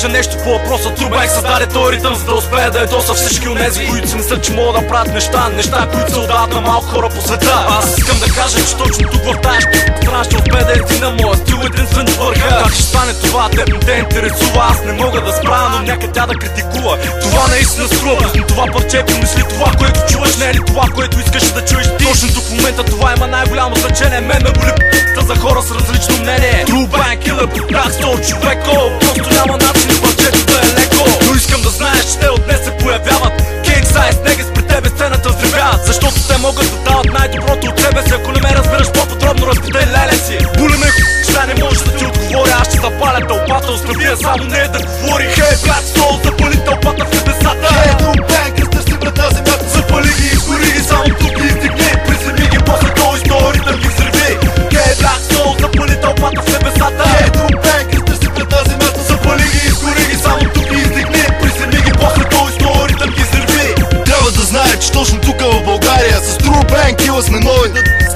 кажа нещо по въпроса. Трубек създаде този ритъм, за да успее да ядоса всички онези, които си мислят, че могат да правят неща, които се отдават на малко хора по света. Аз искам да кажа, че точно тук в тази страна ще успее да е един на моя стил, единствен до върха. Как ще стане това, теб не те интересува. Аз не мога да спра, но нека тя да критикува. Това наистина струва, но това парче помисли това, което чуваш, не е ли това, което искаш да чуеш ти. Точно тук в момента това има най-голямо значение. Мен ме боли за хора с различно мнение. True Bang Killer, подбрах 100 човеко. Просто няма начин парчето да е леко. Но искам да знаеш, че те от днес се появяват. King Size, Негес при тебе сцената взривяват. Защото те могат да дават най-доброто от себе си. Ако не ме разбираш по-подробно, разпитай леле си. Боли ме че не може да ти отговоря. Аз ще запаля тълпата, оставя само не да говори. Хей, Black Soul, запали тълпата в небесата. Хей, True Bang, разтърси врата земята. Запали ги, изгори ги, само тук ги издигни. Приземи ги, после този истории да ги взриви. Хей, Black Soul, запали тълпата в небесата. Хей, True Bang, разтърси врата земята. Запали ги, изгори ги, само тук ги издигни. Приземи ги, после този истории да ги взриви. Трябва да знае, че точно тук в България с True Bang Killer сме нови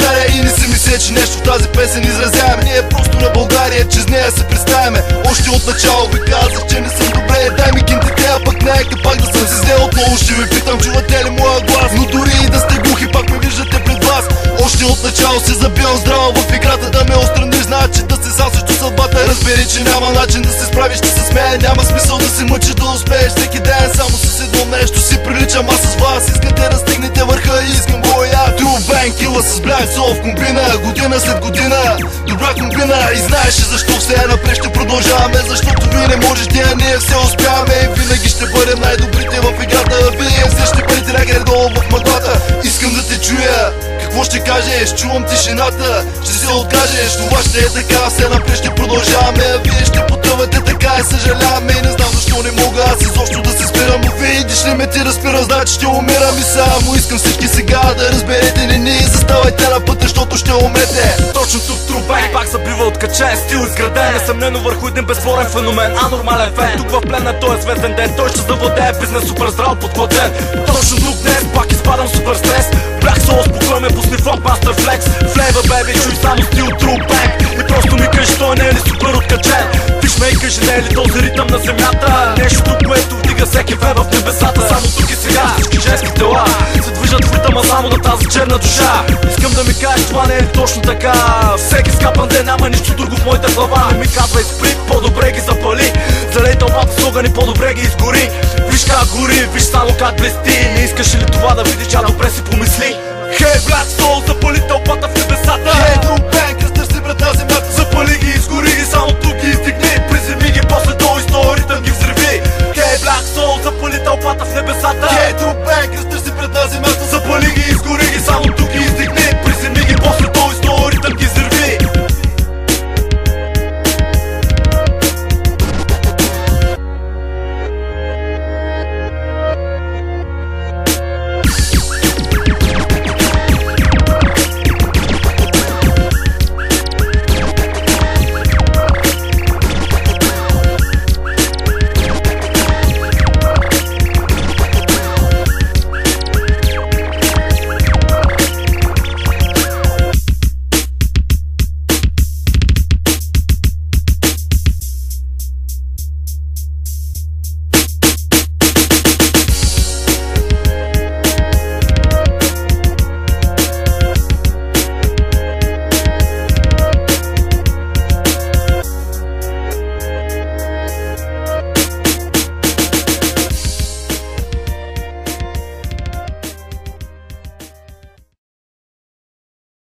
стария и не си мисля, че нещо в тази песен изразяваме. Ние просто на България, че с нея се представяме. Още от начало ви казах, че не съм добре. Дай ми кинтите, а пък нека пак да съм си взел. Отново ще ви питам, чувате ли моя глас? Но дори и да сте глухи, пак ме виждате пред вас. Още от начало се забивам здраво в играта. Да ме отстраниш, значи да се сам срещу съдбата. Разбери, че няма начин да се справиш, ще се смея. Няма смисъл да се мъчиш да успееш всеки ден. Само с едно нещо си приличам аз с вас. Искате да стигнете върха и искам го и аз. True Bang Killer с Black Soul в комбина. Година след година, добра комбина. И знаеш защо все напред ще продължаваме. Защото вие не можете, а ние все успяваме. И винаги ще бъдем най-добрите в играта. Вие все ще бъдете някъде долу в мъглата. Искам да те чуя, какво ще кажеш? Чувам тишината, ще се откажеш. Това ще е така, все напред ще продължаваме. А вие ще потъвате, така и съжаляваме. И не знам защо не мога аз изобщо да се спирам. Но видиш ли ме ти разбира, значи ще умирам и само. Искам всички сега да разберете, не заставайте на пътя, защото ще умрете. Точно тук True Bang пак забива откачен стил изграден, несъмнено върху един безспорен феномен, анормален фен. Тук в плен на този светен ден, той ще завладее бизнес супер здраво подплатен. Точно тук днес пак изпадам супер стрес. Black Soul спокойно пусни флоп, Master Flex. Flavor baby, чуй само стил True Bang. И просто ми кажи, той не е ли супер откачен? Виж ме и кажи, не е ли този ритъм на земята? Нещо, което вдига всеки фен в небесата. Само тук и сега всички женски тела се движат в ритъма само на тази черна душа. Искам да ми кажеш, това не е ли точно така? Всеки скапан ден, няма нищо друго в моята глава. Не ми казвай спри, по-добре ги запали. Залей тълпата с огън и по-добре ги изгори. Виж как гори, виж само как блести. Не искаш ли това да видиш, а добре си помисли. Хей, Black Soul, запали тълпата в небесата. Хей, True